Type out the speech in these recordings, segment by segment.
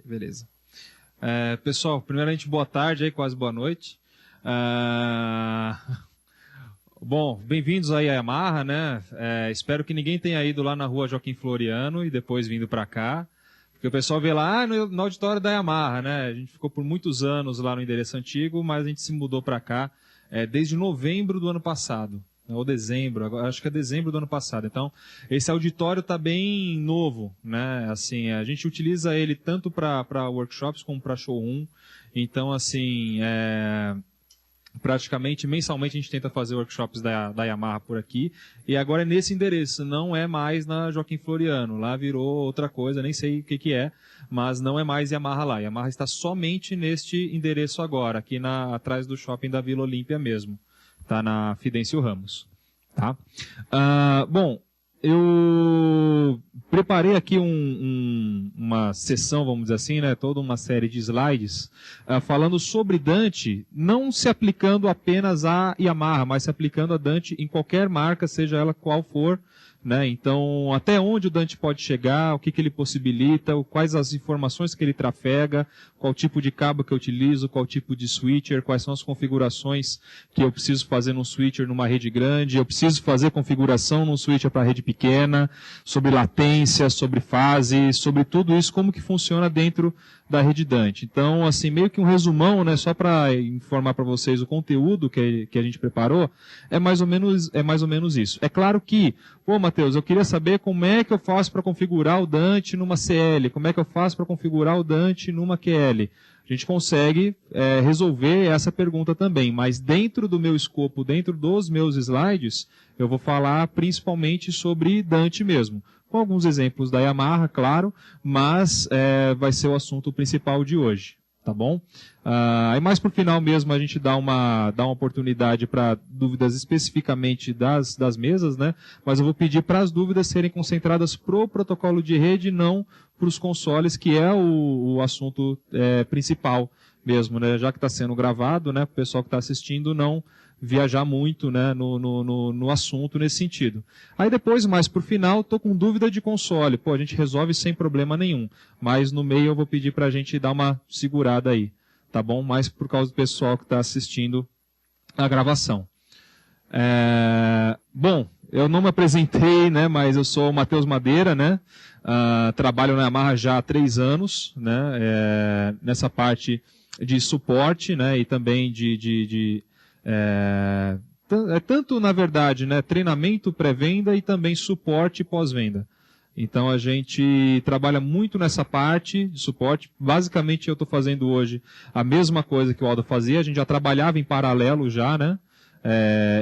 Beleza. Pessoal, primeiramente, boa tarde, aí, quase boa noite. Bom, bem-vindos aí à Yamaha, né? Espero que ninguém tenha ido lá na rua Joaquim Floriano e depois vindo para cá. Porque o pessoal vê lá no auditório da Yamaha, né? A gente ficou por muitos anos lá no endereço antigo, mas a gente se mudou para cá desde novembro do ano passado. Ou dezembro, acho que é dezembro do ano passado. Então, esse auditório está bem novo, né? Assim, a gente utiliza ele tanto para workshops como para showroom. Então, assim, praticamente mensalmente a gente tenta fazer workshops da Yamaha por aqui. E agora é nesse endereço, não é mais na Joaquim Floriano. Lá virou outra coisa, nem sei o que é, mas não é mais Yamaha lá. Yamaha está somente neste endereço agora, aqui atrás do shopping da Vila Olímpia mesmo. Está na Fidêncio Ramos. Tá? Bom, eu preparei aqui uma sessão, vamos dizer assim, né, toda uma série de slides, falando sobre Dante, não se aplicando apenas a Yamaha, mas se aplicando a Dante em qualquer marca, seja ela qual for. Né? Então, até onde o Dante pode chegar, o que ele possibilita, quais as informações que ele trafega, qual tipo de cabo que eu utilizo, qual tipo de switcher, quais são as configurações que eu preciso fazer num switcher numa rede grande, eu preciso fazer configuração num switcher para rede pequena, sobre latência, sobre fase, sobre tudo isso, como que funciona dentro da rede Dante. Então, assim, meio que um resumão, né, só para informar para vocês o conteúdo que a gente preparou, é mais ou menos isso. É claro que, Matheus, eu queria saber como é que eu faço para configurar o Dante numa CL, como é que eu faço para configurar o Dante numa QL. A gente consegue resolver essa pergunta também, mas dentro do meu escopo, dentro dos meus slides, eu vou falar principalmente sobre Dante mesmo. Com alguns exemplos da Yamaha, claro, mas vai ser o assunto principal de hoje, tá bom? Aí mais para o final mesmo a gente dá uma oportunidade para dúvidas especificamente das mesas, né? Mas eu vou pedir para as dúvidas serem concentradas pro protocolo de rede, não para os consoles, que é o assunto principal mesmo, né? Já que está sendo gravado, né? Para o pessoal que está assistindo não viajar muito, né, no assunto nesse sentido. Aí depois, mais por final, estou com dúvida de console. A gente resolve sem problema nenhum. Mas no meio eu vou pedir para a gente dar uma segurada aí. Tá bom? Mais por causa do pessoal que está assistindo a gravação. Bom, eu não me apresentei, né, mas eu sou o Matheus Madeira, né? Trabalho na Yamaha já há 3 anos, né? Nessa parte de suporte, né? E também tanto, na verdade, né, treinamento pré-venda e também suporte pós-venda. Então, a gente trabalha muito nessa parte de suporte. Basicamente, eu estou fazendo hoje a mesma coisa que o Aldo fazia. A gente já trabalhava em paralelo já, né?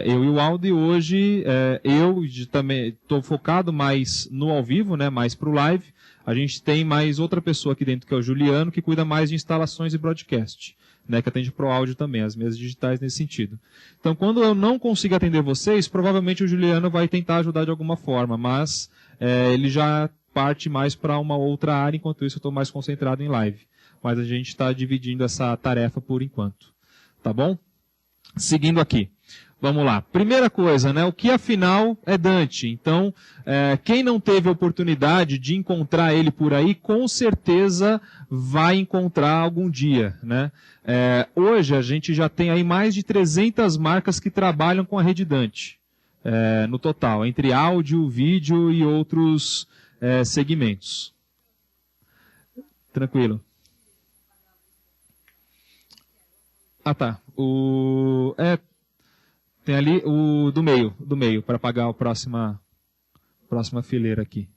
Eu e o Aldo, e hoje eu também estou focado mais no ao vivo, né, mais para o live. A gente tem mais outra pessoa aqui dentro, que é o Juliano, que cuida mais de instalações e broadcast, né, que atende pro áudio também, as mesas digitais nesse sentido. Então, quando eu não consigo atender vocês, provavelmente o Juliano vai tentar ajudar de alguma forma, mas ele já parte mais para uma outra área, enquanto isso eu estou mais concentrado em live. Mas a gente está dividindo essa tarefa por enquanto. Tá bom? Seguindo aqui. Vamos lá. Primeira coisa, né? O que afinal é Dante? Então, quem não teve a oportunidade de encontrar ele por aí, com certeza vai encontrar algum dia, né? Hoje a gente já tem aí mais de 300 marcas que trabalham com a rede Dante, no total, entre áudio, vídeo e outros segmentos. Tranquilo. Tá. Tem ali o do meio, para pagar a próxima fileira aqui.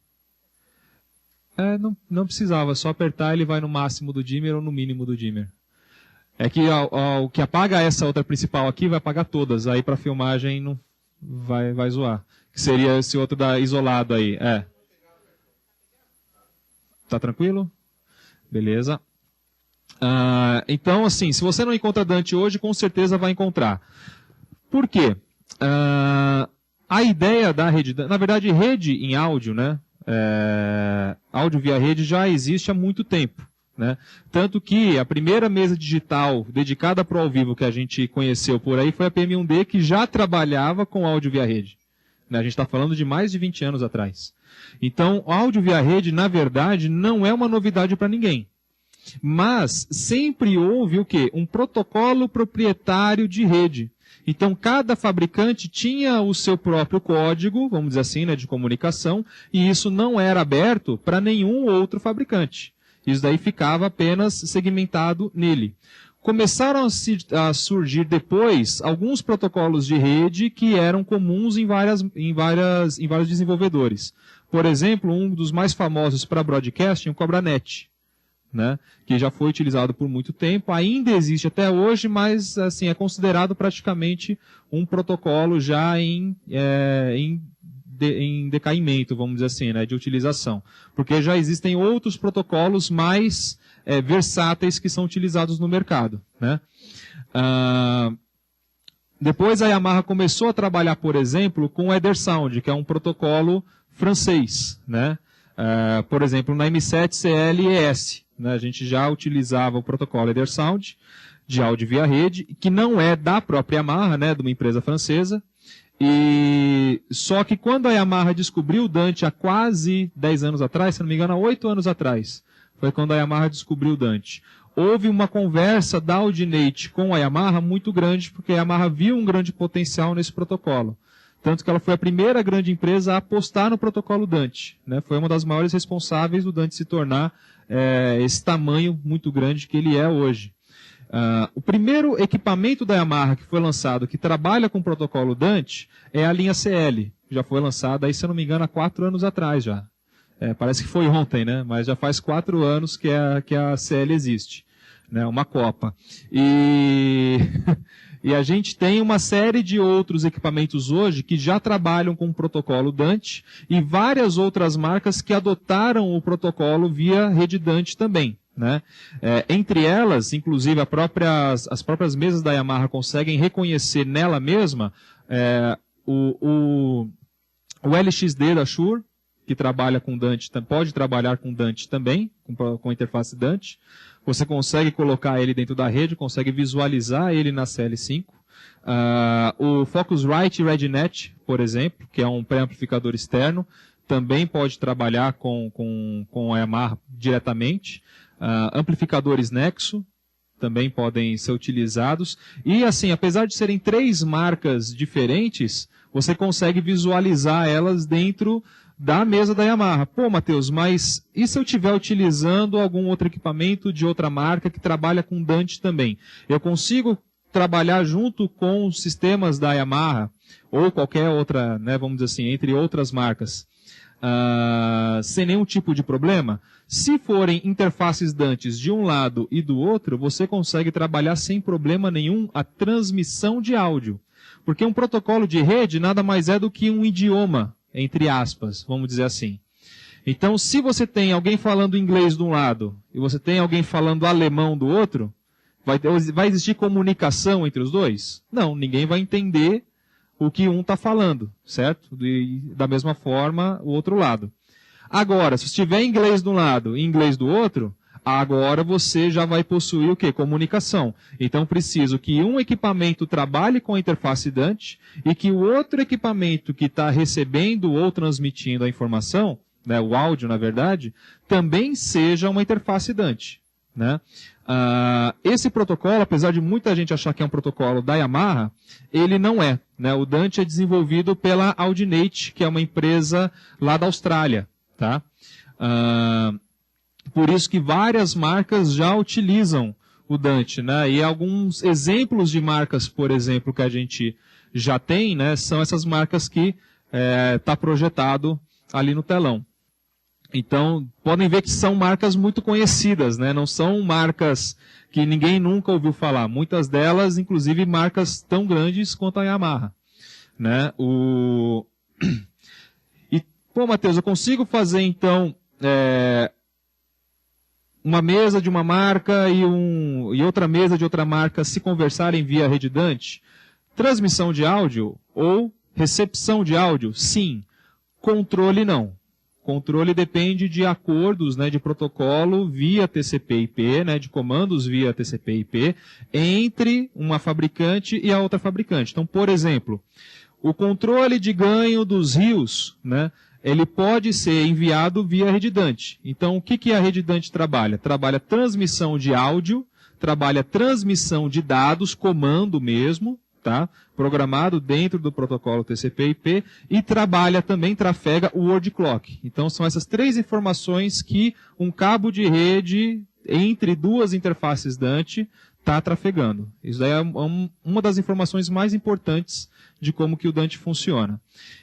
Não precisava, só apertar, ele vai no máximo do dimmer ou no mínimo do dimmer. É que o que apaga essa outra principal aqui vai apagar todas, aí para filmagem não vai zoar. Que seria esse outro isolado aí. Tá tranquilo? Beleza. Então, assim, se você não encontra Dante hoje, com certeza vai encontrar. Por quê? A ideia da rede, na verdade, rede em áudio, né? Áudio via rede já existe há muito tempo, né? Tanto que a primeira mesa digital dedicada para o ao vivo que a gente conheceu por aí foi a PM1D, que já trabalhava com áudio via rede. Né? A gente está falando de mais de 20 anos atrás. Então, áudio via rede, na verdade, não é uma novidade para ninguém. Mas sempre houve o quê? Um protocolo proprietário de rede. Então, cada fabricante tinha o seu próprio código, vamos dizer assim, né, de comunicação, e isso não era aberto para nenhum outro fabricante. Isso daí ficava apenas segmentado nele. Começaram a surgir depois alguns protocolos de rede que eram comuns em vários desenvolvedores. Por exemplo, um dos mais famosos para broadcast é o CobraNet, né, que já foi utilizado por muito tempo, ainda existe até hoje, mas assim, é considerado praticamente um protocolo já em decaimento, vamos dizer assim, né, de utilização. Porque já existem outros protocolos mais versáteis que são utilizados no mercado, né? Depois a Yamaha começou a trabalhar, por exemplo, com o Edersound, que é um protocolo francês, né? Por exemplo, na M7 CL-ES, né, a gente já utilizava o protocolo Edersound de áudio via rede, que não é da própria Yamaha, né, de uma empresa francesa. E só que quando a Yamaha descobriu o Dante há quase 10 anos atrás, se não me engano, há 8 anos atrás, foi quando a Yamaha descobriu o Dante. Houve uma conversa da Audinate com a Yamaha muito grande, porque a Yamaha viu um grande potencial nesse protocolo. Tanto que ela foi a primeira grande empresa a apostar no protocolo Dante, né? Foi uma das maiores responsáveis do Dante se tornar esse tamanho muito grande que ele é hoje. O primeiro equipamento da Yamaha que foi lançado, que trabalha com o protocolo Dante, é a linha CL. Já foi lançada, aí, se eu não me engano, há 4 anos atrás já. Parece que foi ontem, né? Mas já faz 4 anos que a CL existe, né? Uma Copa. E a gente tem uma série de outros equipamentos hoje que já trabalham com o protocolo Dante e várias outras marcas que adotaram o protocolo via rede Dante também, né? Entre elas, inclusive, as próprias mesas da Yamaha conseguem reconhecer nela mesma o LXD da Shure, que trabalha com Dante, pode trabalhar com Dante também, com a interface Dante. Você consegue colocar ele dentro da rede, consegue visualizar ele na CL5. O Focusrite RedNet, por exemplo, que é um pré-amplificador externo, também pode trabalhar com a Yamaha diretamente. Amplificadores Nexo também podem ser utilizados. E assim, apesar de serem 3 marcas diferentes, você consegue visualizar elas dentro da mesa da Yamaha. Pô, Matheus, mas e se eu estiver utilizando algum outro equipamento de outra marca que trabalha com Dante também? Eu consigo trabalhar junto com os sistemas da Yamaha ou qualquer outra, né, vamos dizer assim, entre outras marcas, sem nenhum tipo de problema? Se forem interfaces Dantes de um lado e do outro, você consegue trabalhar sem problema nenhum a transmissão de áudio. Porque um protocolo de rede nada mais é do que um idioma, entre aspas, vamos dizer assim. Então, se você tem alguém falando inglês de um lado e você tem alguém falando alemão do outro, vai existir comunicação entre os dois? Não, ninguém vai entender o que um está falando, certo? Da mesma forma, o outro lado. Agora, se tiver inglês de um lado e inglês do outro, agora você já vai possuir o quê? Comunicação. Então, preciso que um equipamento trabalhe com a interface Dante e que o outro equipamento que está recebendo ou transmitindo a informação, né, o áudio, na verdade, também seja uma interface Dante, né? Esse protocolo, apesar de muita gente achar que é um protocolo da Yamaha, ele não é, né? O Dante é desenvolvido pela Audinate, que é uma empresa lá da Austrália, tá? Por isso que várias marcas já utilizam o Dante, né? E alguns exemplos de marcas, por exemplo, que a gente já tem, né, são essas marcas que está projetado ali no telão. Então, podem ver que são marcas muito conhecidas, né? Não são marcas que ninguém nunca ouviu falar. Muitas delas, inclusive, marcas tão grandes quanto a Yamaha, né? E, pô, Matheus, eu consigo fazer, então, uma mesa de uma marca e outra mesa de outra marca se conversarem via rede Dante? Transmissão de áudio ou recepção de áudio? Sim. Controle, não. Controle depende de acordos, né, de protocolo via TCP/IP, né, de comandos via TCP/IP, entre uma fabricante e a outra fabricante. Então, por exemplo, O controle de ganho dos rios, né, ele pode ser enviado via rede Dante. Então, o que a rede Dante trabalha? Trabalha transmissão de áudio, trabalha transmissão de dados, comando mesmo, tá? Programado dentro do protocolo TCP/IP, e trabalha também, trafega o word clock. Então, são essas três informações que um cabo de rede entre duas interfaces Dante está trafegando. Isso daí é uma das informações mais importantes de como que o Dante funciona.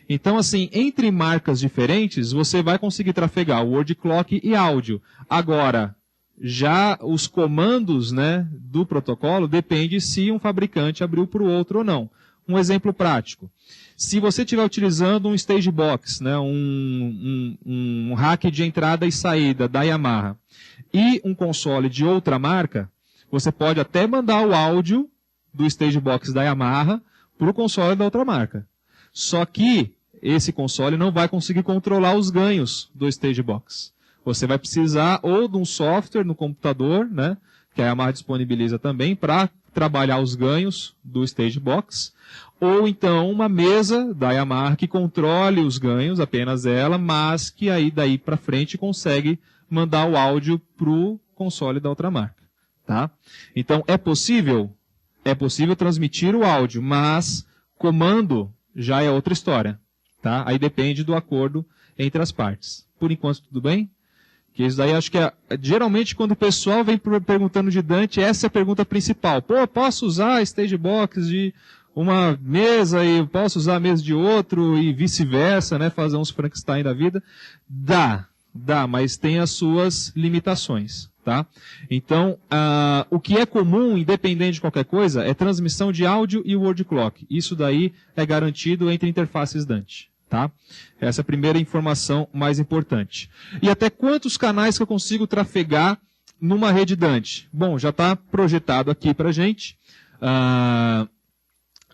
Então, assim, entre marcas diferentes, você vai conseguir trafegar o word clock e áudio. Agora, já os comandos, né, do protocolo depende se um fabricante abriu para o outro ou não. Um exemplo prático. Se você estiver utilizando um stage box, né, um rack de entrada e saída da Yamaha, e um console de outra marca, você pode até mandar o áudio do stage box da Yamaha para o console da outra marca. Só que esse console não vai conseguir controlar os ganhos do stage box. Você vai precisar ou de um software no computador, né, que a Yamaha disponibiliza também, para trabalhar os ganhos do stage box, ou então uma mesa da Yamaha que controle os ganhos, apenas ela, mas que aí daí para frente consegue mandar o áudio para o console da outra marca. Tá? Então, é possível transmitir o áudio, mas comando já é outra história. Tá? Aí depende do acordo entre as partes. Por enquanto, tudo bem? Que isso daí acho que geralmente quando o pessoal vem perguntando de Dante, essa é a pergunta principal. Pô, posso usar stage box de uma mesa e posso usar a mesa de outro e vice-versa, né? Fazer uns Frankenstein da vida? Dá, mas tem as suas limitações. Tá? Então, o que é comum, independente de qualquer coisa, é transmissão de áudio e word clock. Isso daí é garantido entre interfaces Dante. Tá? Essa é a primeira informação mais importante. E até quantos canais que eu consigo trafegar numa rede Dante? Bom, já está projetado aqui para a gente.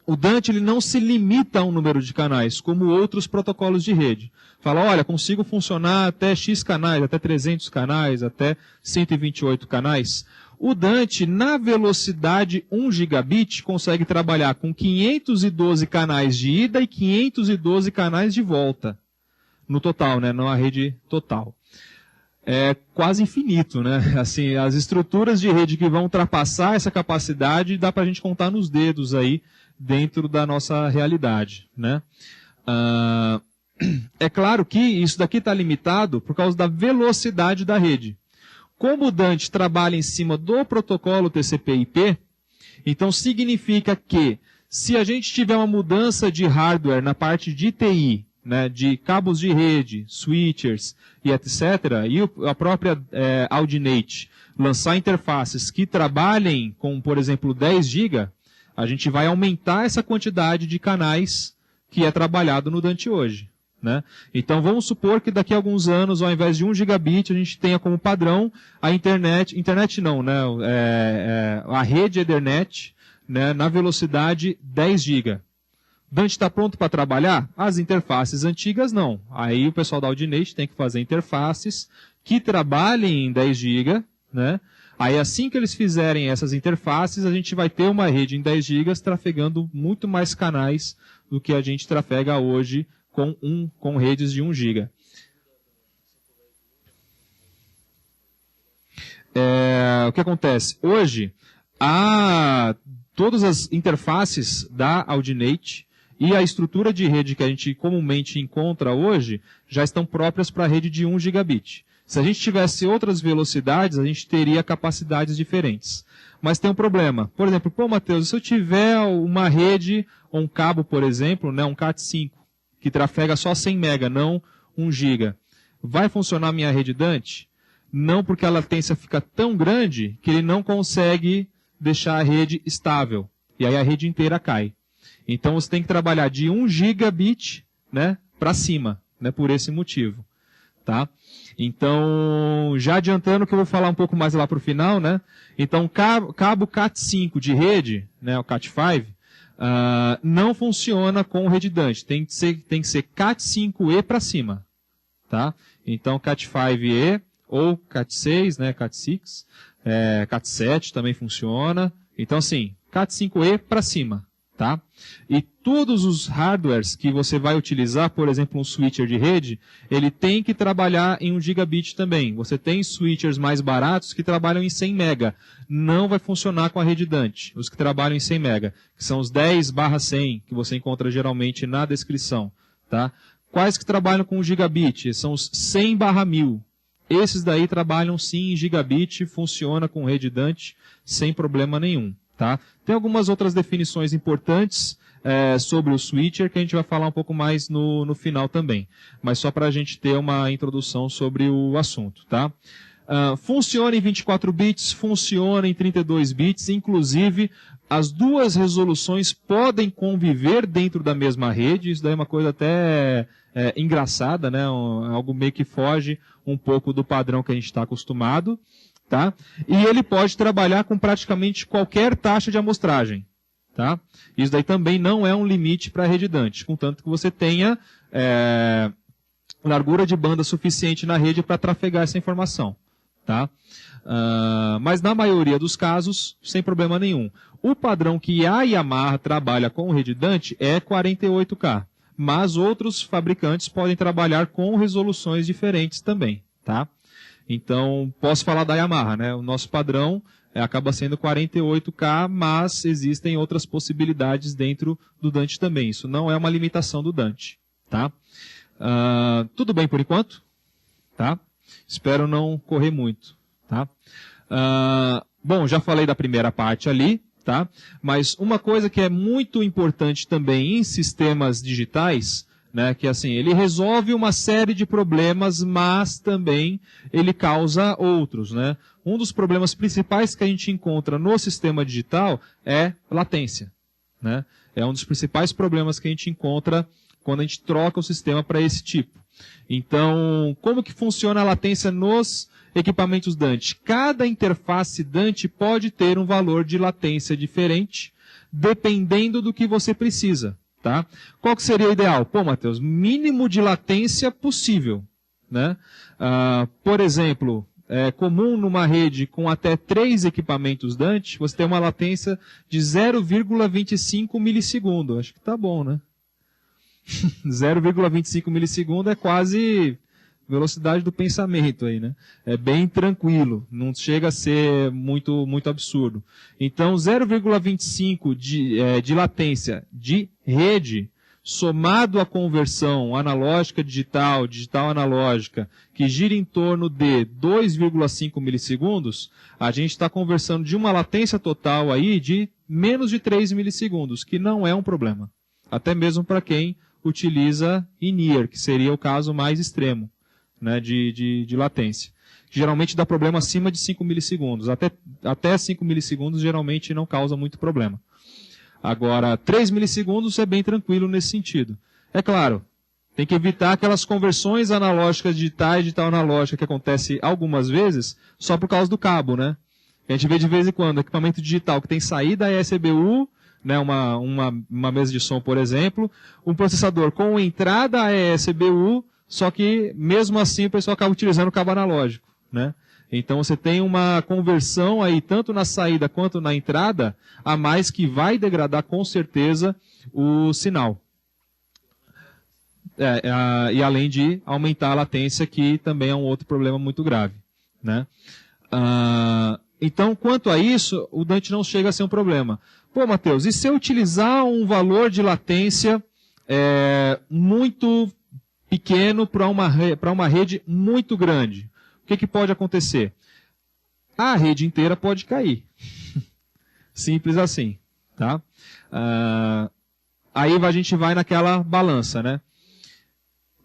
O Dante ele não se limita a um número de canais, como outros protocolos de rede. Fala, olha, consigo funcionar até X canais, até 300 canais, até 128 canais. O Dante, na velocidade 1 gigabit, consegue trabalhar com 512 canais de ida e 512 canais de volta. No total, né? Na rede total. É quase infinito, né? Assim, as estruturas de rede que vão ultrapassar essa capacidade, dá para a gente contar nos dedos aí, dentro da nossa realidade, né? É claro que isso daqui está limitado por causa da velocidade da rede. Como o Dante trabalha em cima do protocolo TCP/IP, então significa que se a gente tiver uma mudança de hardware na parte de TI, né, de cabos de rede, switchers e etc., e a própria Audinate lançar interfaces que trabalhem com, por exemplo, 10 GB, a gente vai aumentar essa quantidade de canais que é trabalhado no Dante hoje. Né? Então vamos supor que daqui a alguns anos, ao invés de 1 gigabit, a gente tenha como padrão a internet não, né? A rede Ethernet, né? Na velocidade 10 GB. Dante está pronto para trabalhar? As interfaces antigas não. Aí o pessoal da Audinate tem que fazer interfaces que trabalhem em 10 GB, né? Aí assim que eles fizerem essas interfaces, a gente vai ter uma rede em 10 GB trafegando muito mais canais do que a gente trafega hoje com redes de 1 GB. O que acontece? Hoje, todas as interfaces da Audinate e a estrutura de rede que a gente comumente encontra hoje já estão próprias para a rede de 1 gigabit. Se a gente tivesse outras velocidades, a gente teria capacidades diferentes. Mas tem um problema. Por exemplo, Matheus, se eu tiver uma rede, ou um cabo, por exemplo, né, um Cat5, que trafega só 100 MB, não 1 GB, vai funcionar a minha rede Dante? Não, porque a latência fica tão grande que ele não consegue deixar a rede estável. E aí a rede inteira cai. Então você tem que trabalhar de 1 gigabit, né, para cima, né, por esse motivo. Tá? Então, já adiantando que eu vou falar um pouco mais lá para o final, né? Então, cabo Cat5 de rede, né, o Cat5, não funciona com rede Dante. Tem que ser Cat5e para cima. Tá? Então, Cat5e ou Cat6, né, Cat6, Cat7 também funciona. Então, assim, Cat5e para cima. Tá? tá? E todos os hardwares que você vai utilizar, por exemplo, um switcher de rede, ele tem que trabalhar em 1 gigabit também. Você tem switchers mais baratos que trabalham em 100 mega. Não vai funcionar com a rede Dante, os que trabalham em 100 mega, que são os 10/100, que você encontra geralmente na descrição, tá? Quais que trabalham com 1 gigabit? São os 100/1000. Esses daí trabalham sim em gigabit, funciona com rede Dante sem problema nenhum. Tá? Tem algumas outras definições importantes sobre o switcher que a gente vai falar um pouco mais no final também. Mas só para a gente ter uma introdução sobre o assunto. Tá? Funciona em 24 bits, funciona em 32 bits, inclusive as duas resoluções podem conviver dentro da mesma rede. Isso daí é uma coisa até engraçada, né? Algo meio que foge um pouco do padrão que a gente está acostumado. Tá? E ele pode trabalhar com praticamente qualquer taxa de amostragem. Tá? Isso daí também não é um limite para a rede Dante, contanto que você tenha largura de banda suficiente na rede para trafegar essa informação. Tá? Mas na maioria dos casos, sem problema nenhum. O padrão que a Yamaha trabalha com rede Dante é 48K, mas outros fabricantes podem trabalhar com resoluções diferentes também. Tá? Então, posso falar da Yamaha, né? O nosso padrão acaba sendo 48K, mas existem outras possibilidades dentro do Dante também. Isso não é uma limitação do Dante, tá? Tudo bem por enquanto? Tá? Espero não correr muito, tá? Bom, já falei da primeira parte ali, tá? Mas uma coisa que é muito importante também em sistemas digitais, né, que assim, ele resolve uma série de problemas, mas também ele causa outros, né? Um dos problemas principais que a gente encontra no sistema digital é latência, né? É um dos principais problemas que a gente encontra quando a gente troca o sistema para esse tipo. Então, como que funciona a latência nos equipamentos Dante? Cada interface Dante pode ter um valor de latência diferente, dependendo do que você precisa. Tá? Qual que seria o ideal? Pô, Matheus, mínimo de latência possível. Né? Por exemplo, é comum numa rede com até 3 equipamentos Dante, você ter uma latência de 0,25 milissegundo. Acho que tá bom, né? 0,25 milissegundo é quase velocidade do pensamento aí, né? É bem tranquilo, não chega a ser muito absurdo. Então, 0,25 de latência de rede, somado à conversão analógica-digital, digital-analógica, que gira em torno de 2,5 milissegundos, a gente está conversando de uma latência total aí de menos de 3 milissegundos, que não é um problema. Até mesmo para quem utiliza in-ear, que seria o caso mais extremo, né, de latência. Geralmente dá problema acima de 5 milissegundos. Até 5 milissegundos geralmente não causa muito problema. Agora, 3 milissegundos é bem tranquilo nesse sentido. É claro, tem que evitar aquelas conversões analógicas digitais, digital analógica, que acontece algumas vezes só por causa do cabo, né? A gente vê de vez em quando equipamento digital que tem saída ESBU, né, uma mesa de som, por exemplo, um processador com entrada ESBU, só que, mesmo assim, o pessoal acaba utilizando o cabo analógico, né? Então, você tem uma conversão aí, tanto na saída quanto na entrada, a mais que vai degradar, com certeza, o sinal. E além de aumentar a latência, que também é um outro problema muito grave, né? Então, quanto a isso, o Dante não chega a ser um problema. Pô, Matheus, e se eu utilizar um valor de latência muito pequeno para uma rede muito grande? O que pode acontecer? A rede inteira pode cair. Simples assim. Tá? Aí a gente vai naquela balança, né?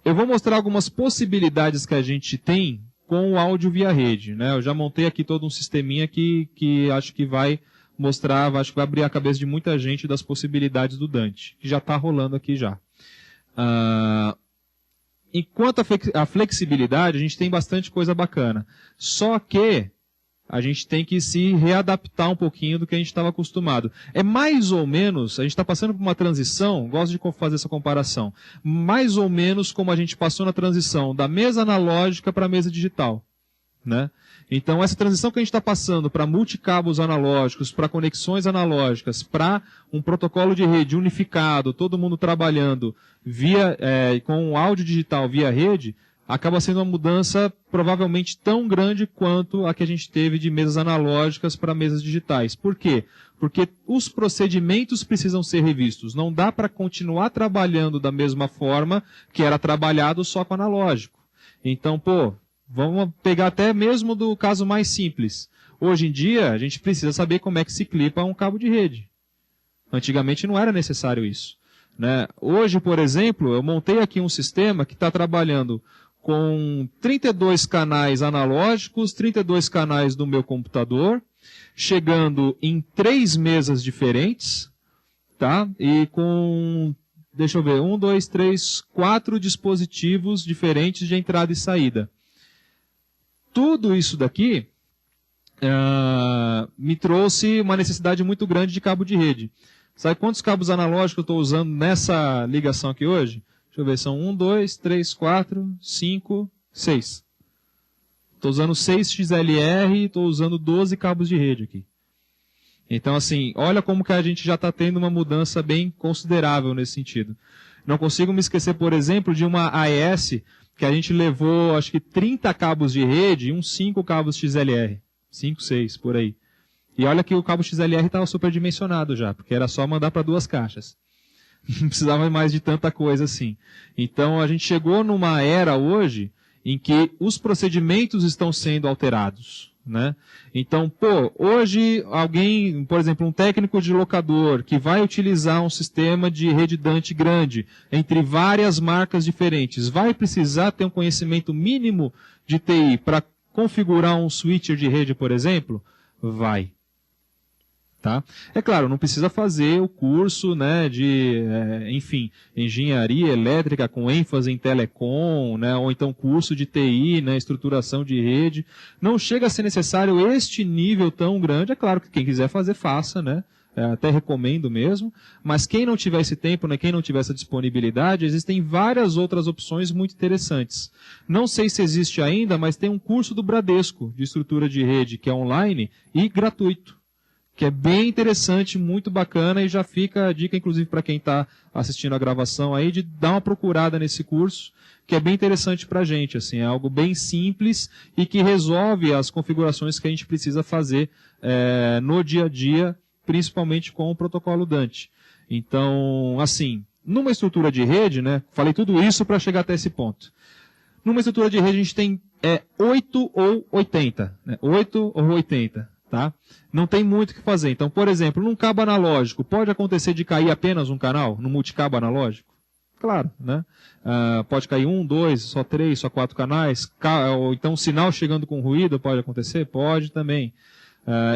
Eu vou mostrar algumas possibilidades que a gente tem com o áudio via rede, né? Eu já montei aqui todo um sisteminha que acho que vai mostrar, acho que vai abrir a cabeça de muita gente das possibilidades do Dante, que já está rolando aqui já. Enquanto a flexibilidade, a gente tem bastante coisa bacana. Só que a gente tem que se readaptar um pouquinho do que a gente estava acostumado. É mais ou menos, a gente está passando por uma transição, gosto de fazer essa comparação, mais ou menos como a gente passou na transição da mesa analógica para a mesa digital, né? Então, essa transição que a gente está passando para multicabos analógicos, para conexões analógicas, para um protocolo de rede unificado, todo mundo trabalhando com áudio digital via rede, acaba sendo uma mudança provavelmente tão grande quanto a que a gente teve de mesas analógicas para mesas digitais. Por quê? Porque os procedimentos precisam ser revistos. Não dá para continuar trabalhando da mesma forma que era trabalhado só com analógico. Então, vamos pegar até mesmo do caso mais simples. Hoje em dia, a gente precisa saber como é que se clipa um cabo de rede. Antigamente não era necessário isso, né? Hoje, por exemplo, eu montei aqui um sistema que está trabalhando com 32 canais analógicos, 32 canais do meu computador, chegando em 3 mesas diferentes, tá? E com, deixa eu ver, 1, 2, 3, 4 dispositivos diferentes de entrada e saída. Tudo isso daqui me trouxe uma necessidade muito grande de cabo de rede. Sabe quantos cabos analógicos eu estou usando nessa ligação aqui hoje? Deixa eu ver, são 1, 2, 3, 4, 5, 6. Estou usando 6 XLR e estou usando 12 cabos de rede aqui. Então, assim, olha como que a gente já está tendo uma mudança bem considerável nesse sentido. Não consigo me esquecer, por exemplo, de uma AES que a gente levou, acho que 30 cabos de rede e uns 5 cabos XLR. 5, 6, por aí. E olha que o cabo XLR estava superdimensionado já, porque era só mandar para 2 caixas. Não precisava mais de tanta coisa assim. Então, a gente chegou numa era hoje em que os procedimentos estão sendo alterados, né? Então, hoje alguém, por exemplo, um técnico de locador que vai utilizar um sistema de rede DANT grande entre várias marcas diferentes, vai precisar ter um conhecimento mínimo de TI para configurar um switcher de rede, por exemplo? Vai. Tá? É claro, não precisa fazer o curso, né, de, engenharia elétrica com ênfase em telecom, né, ou então curso de TI, né, estruturação de rede. Não chega a ser necessário este nível tão grande. É claro que quem quiser fazer, faça, né? Até recomendo mesmo. Mas quem não tiver esse tempo, né, quem não tiver essa disponibilidade, existem várias outras opções muito interessantes. Não sei se existe ainda, mas tem um curso do Bradesco de estrutura de rede que é online e gratuito, que é bem interessante, muito bacana, e já fica a dica, inclusive, para quem está assistindo a gravação aí, de dar uma procurada nesse curso, que é bem interessante para a gente, assim, é algo bem simples e que resolve as configurações que a gente precisa fazer no dia a dia, principalmente com o protocolo DANT. Então, assim, numa estrutura de rede, né, falei tudo isso para chegar até esse ponto. Numa estrutura de rede a gente tem 8 ou 80, né, 8 ou 80. Tá? Não tem muito o que fazer. Então, por exemplo, num cabo analógico, pode acontecer de cair apenas um canal, no multicabo analógico? Claro, né? Pode cair 1, 2, só 3, só 4 canais, ou então sinal chegando com ruído pode acontecer? Pode também.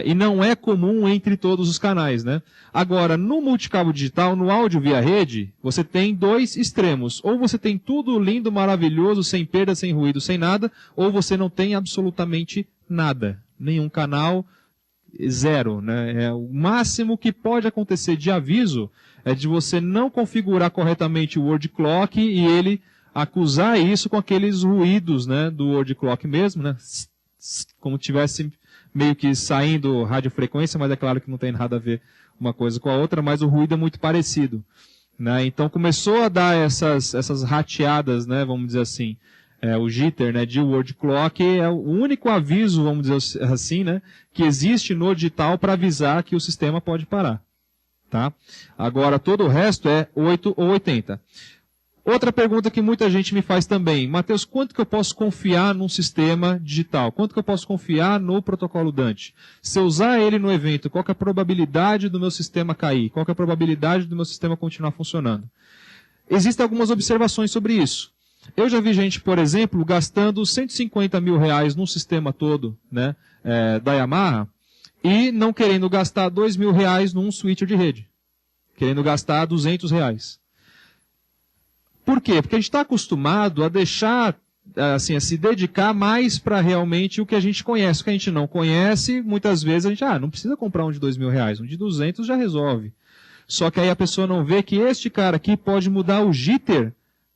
E não é comum entre todos os canais, né? Agora, no multicabo digital, no áudio via rede, você tem 2 extremos. Ou você tem tudo lindo, maravilhoso, sem perda, sem ruído, sem nada, ou você não tem absolutamente nada. Nenhum canal, 0, né? O máximo que pode acontecer de aviso é de você não configurar corretamente o word clock e ele acusar isso com aqueles ruídos, né, do word clock mesmo, né? Como tivesse meio que saindo radiofrequência, mas é claro que não tem nada a ver uma coisa com a outra, mas o ruído é muito parecido, né? Então começou a dar essas rateadas, né, vamos dizer assim. O jitter, né, de word clock é o único aviso, vamos dizer assim, né, que existe no digital para avisar que o sistema pode parar. Tá? Agora, todo o resto é 8 ou 80. Outra pergunta que muita gente me faz também: Matheus, quanto que eu posso confiar num sistema digital? Quanto que eu posso confiar no protocolo DANT? Se eu usar ele no evento, qual que é a probabilidade do meu sistema cair? Qual que é a probabilidade do meu sistema continuar funcionando? Existem algumas observações sobre isso. Eu já vi gente, por exemplo, gastando 150 mil reais num sistema todo, né, da Yamaha, e não querendo gastar 2 mil reais num switcher de rede. Querendo gastar 200 reais. Por quê? Porque a gente está acostumado a deixar, assim, a se dedicar mais para realmente o que a gente conhece. O que a gente não conhece, muitas vezes a gente, não precisa comprar um de 2 mil reais, um de 200 já resolve. Só que aí a pessoa não vê que este cara aqui pode mudar o jitter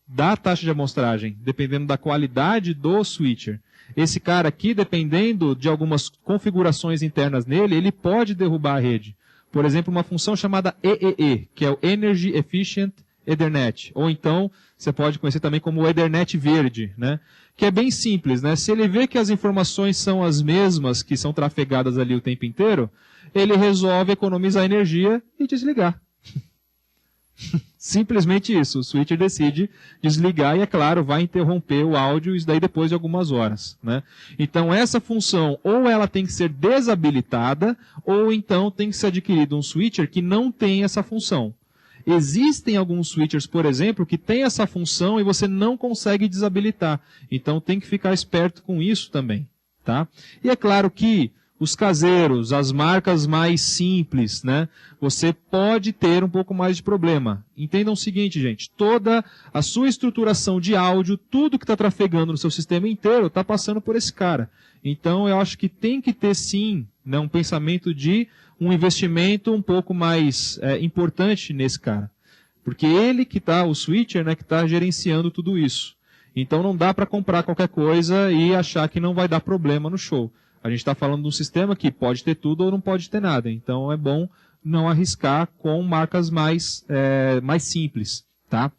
da taxa de amostragem, dependendo da qualidade do switcher. esse cara aqui, dependendo de algumas configurações internas nele, ele pode derrubar a rede. Por exemplo, uma função chamada EEE, que é o Energy Efficient Ethernet, ou então você pode conhecer também como o Ethernet verde, né? Que é bem simples, né? Se ele vê que as informações são as mesmas que são trafegadas ali o tempo inteiro, ele resolve economizar energia e desligar. Simplesmente isso. O switcher decide desligar e, é claro, vai interromper o áudio, isso daí depois de algumas horas, né? Então, essa função, ou ela tem que ser desabilitada, ou então tem que ser adquirido um switcher que não tem essa função. Existem alguns switchers, por exemplo, que têm essa função e você não consegue desabilitar. Então, tem que ficar esperto com isso também, tá? E é claro que os caseiros, as marcas mais simples, né? Você pode ter um pouco mais de problema. Entendam o seguinte, gente. Toda a sua estruturação de áudio, tudo que está trafegando no seu sistema inteiro, está passando por esse cara. Então, eu acho que tem que ter, sim, né, um pensamento de um investimento um pouco mais importante nesse cara. Porque ele que está, o switcher, né, que está gerenciando tudo isso. Então, não dá para comprar qualquer coisa e achar que não vai dar problema no show. A gente está falando de um sistema que pode ter tudo ou não pode ter nada. Então é bom não arriscar com marcas mais simples. Tá?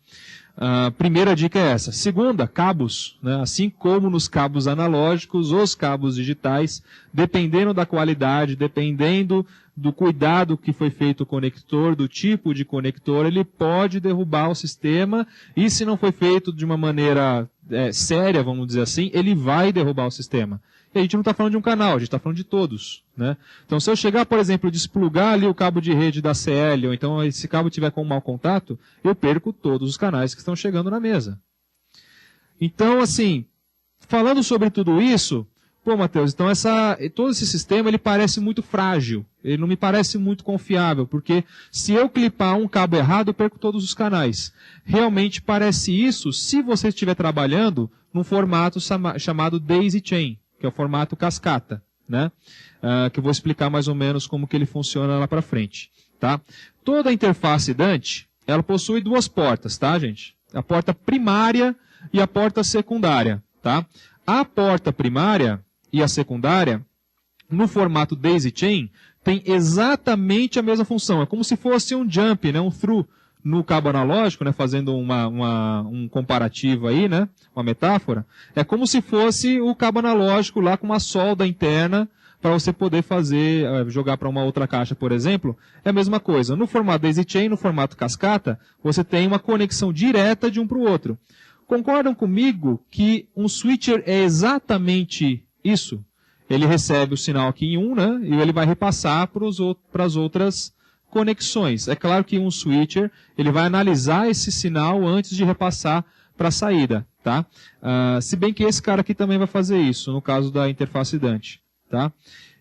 Primeira dica é essa. Segunda, cabos. Né? Assim como nos cabos analógicos, os cabos digitais, dependendo da qualidade, dependendo do cuidado que foi feito o conector, do tipo de conector, ele pode derrubar o sistema e se não foi feito de uma maneira séria, vamos dizer assim, ele vai derrubar o sistema. E a gente não está falando de um canal, a gente está falando de todos. Né? Então, se eu chegar, por exemplo, desplugar ali o cabo de rede da CL, ou então esse cabo tiver com um mau contato, eu perco todos os canais que estão chegando na mesa. Então, assim, falando sobre tudo isso, pô, Matheus, então todo esse sistema ele parece muito frágil, ele não me parece muito confiável, porque se eu clipar um cabo errado, eu perco todos os canais. Realmente parece isso se você estiver trabalhando num formato chamado Daisy Chain, que é o formato cascata, né? Que eu vou explicar mais ou menos como que ele funciona lá para frente, tá? Toda a interface Dante, ela possui duas portas, tá, gente? A porta primária e a porta secundária, tá? A porta primária e a secundária, no formato Daisy Chain, tem exatamente a mesma função. É como se fosse um jump, né? Um through no cabo analógico, né? Fazendo um comparativo aí, né? Uma metáfora. É como se fosse o cabo analógico lá com uma solda interna para você poder jogar para uma outra caixa, por exemplo. É a mesma coisa. No formato Daisy Chain, no formato cascata, você tem uma conexão direta de um para o outro. Concordam comigo que um switcher é exatamente isso? Ele recebe o sinal aqui em né? E ele vai repassar para as outras conexões. É claro que um switcher ele vai analisar esse sinal antes de repassar para a saída. Tá? Se bem que esse cara aqui também vai fazer isso, no caso da interface Dante. Tá?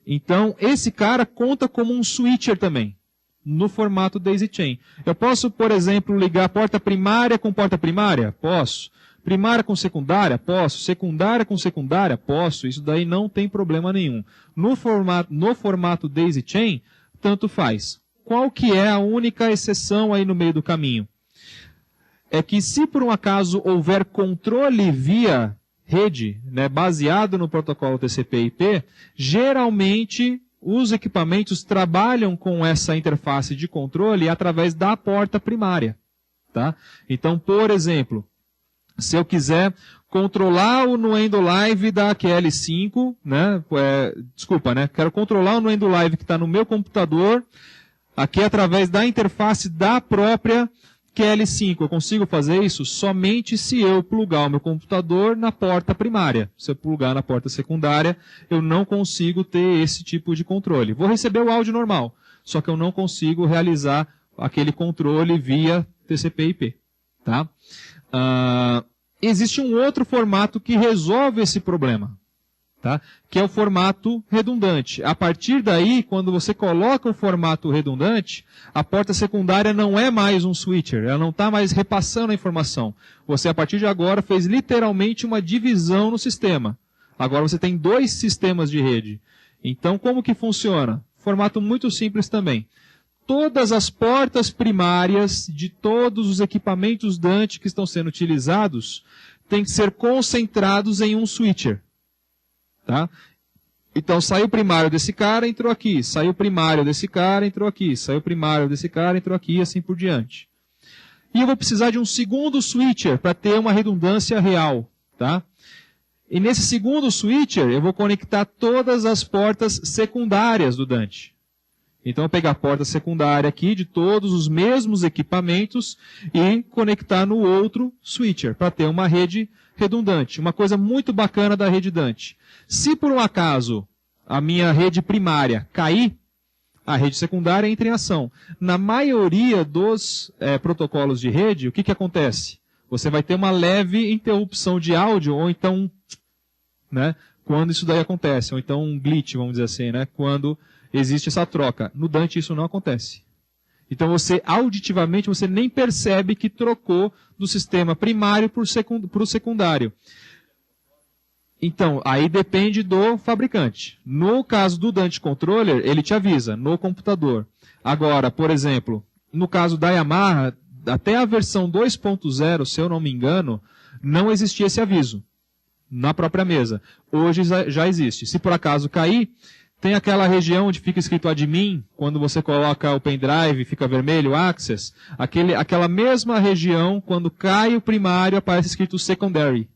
Então, esse cara conta como um switcher também, no formato Daisy Chain. Eu posso, por exemplo, ligar porta primária com porta primária? Posso. Primária com secundária? Posso. Secundária com secundária? Posso. Isso daí não tem problema nenhum. No formato Daisy Chain, tanto faz. Qual que é a única exceção aí no meio do caminho? É que se por um acaso houver controle via rede, né, baseado no protocolo TCP/IP, geralmente os equipamentos trabalham com essa interface de controle através da porta primária. Tá? Então, por exemplo, se eu quiser controlar o Nuendo Live da QL5, né, quero controlar o Nuendo Live que está no meu computador, aqui através da interface da própria QL5. Eu consigo fazer isso somente se eu plugar o meu computador na porta primária. Se eu plugar na porta secundária, eu não consigo ter esse tipo de controle. Vou receber o áudio normal, só que eu não consigo realizar aquele controle via TCP/IP. Tá? Existe um outro formato que resolve esse problema, tá? Que é o formato redundante. A partir daí, quando você coloca o formato redundante, a porta secundária não é mais um switcher, ela não está mais repassando a informação. Você, a partir de agora, fez literalmente uma divisão no sistema. Agora você tem dois sistemas de rede. Então, como que funciona? Formato muito simples também. Todas as portas primárias de todos os equipamentos Dante que estão sendo utilizados têm que ser concentrados em um switcher. Tá? Então, saiu primário desse cara, entrou aqui. Saiu primário desse cara, entrou aqui. Saiu primário desse cara, entrou aqui, e assim por diante. E eu vou precisar de um segundo switcher para ter uma redundância real. Tá? E nesse segundo switcher, eu vou conectar todas as portas secundárias do Dante. Então, eu vou pegar a porta secundária aqui de todos os mesmos equipamentos e conectar no outro switcher, para ter uma rede redundante. Uma coisa muito bacana da rede Dante. Se por um acaso a minha rede primária cair, a rede secundária entra em ação. Na maioria dos protocolos de rede, o que acontece? Você vai ter uma leve interrupção de áudio, ou então, né, quando isso daí acontece, ou então um glitch, vamos dizer assim, né, quando existe essa troca. No Dante isso não acontece. Então você, auditivamente, você nem percebe que trocou do sistema primário para o secundário. Então, aí depende do fabricante. No caso do Dante Controller, ele te avisa, no computador. Agora, por exemplo, no caso da Yamaha, até a versão 2.0, se eu não me engano, não existia esse aviso na própria mesa. Hoje já existe. Se por acaso cair, tem aquela região onde fica escrito admin, quando você coloca o pendrive, fica vermelho, access. Aquela mesma região, quando cai o primário, aparece escrito secondary.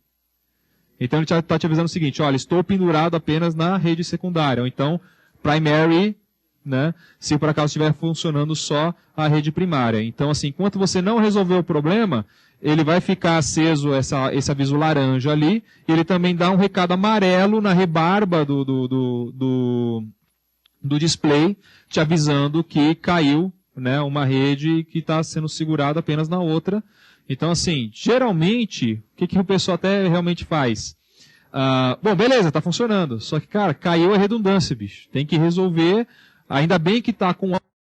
Então ele está te avisando o seguinte, olha, estou pendurado apenas na rede secundária. Ou então, primary, né, se por acaso estiver funcionando só a rede primária. Então, assim, enquanto você não resolver o problema, ele vai ficar aceso esse aviso laranja ali, e ele também dá um recado amarelo na rebarba do display, te avisando que caiu, né, uma rede que está sendo segurada apenas na outra. Então, assim, geralmente, o que o pessoal até realmente faz? Bom, beleza, está funcionando. Só que, cara, caiu a redundância, bicho. Tem que resolver. Ainda bem que está com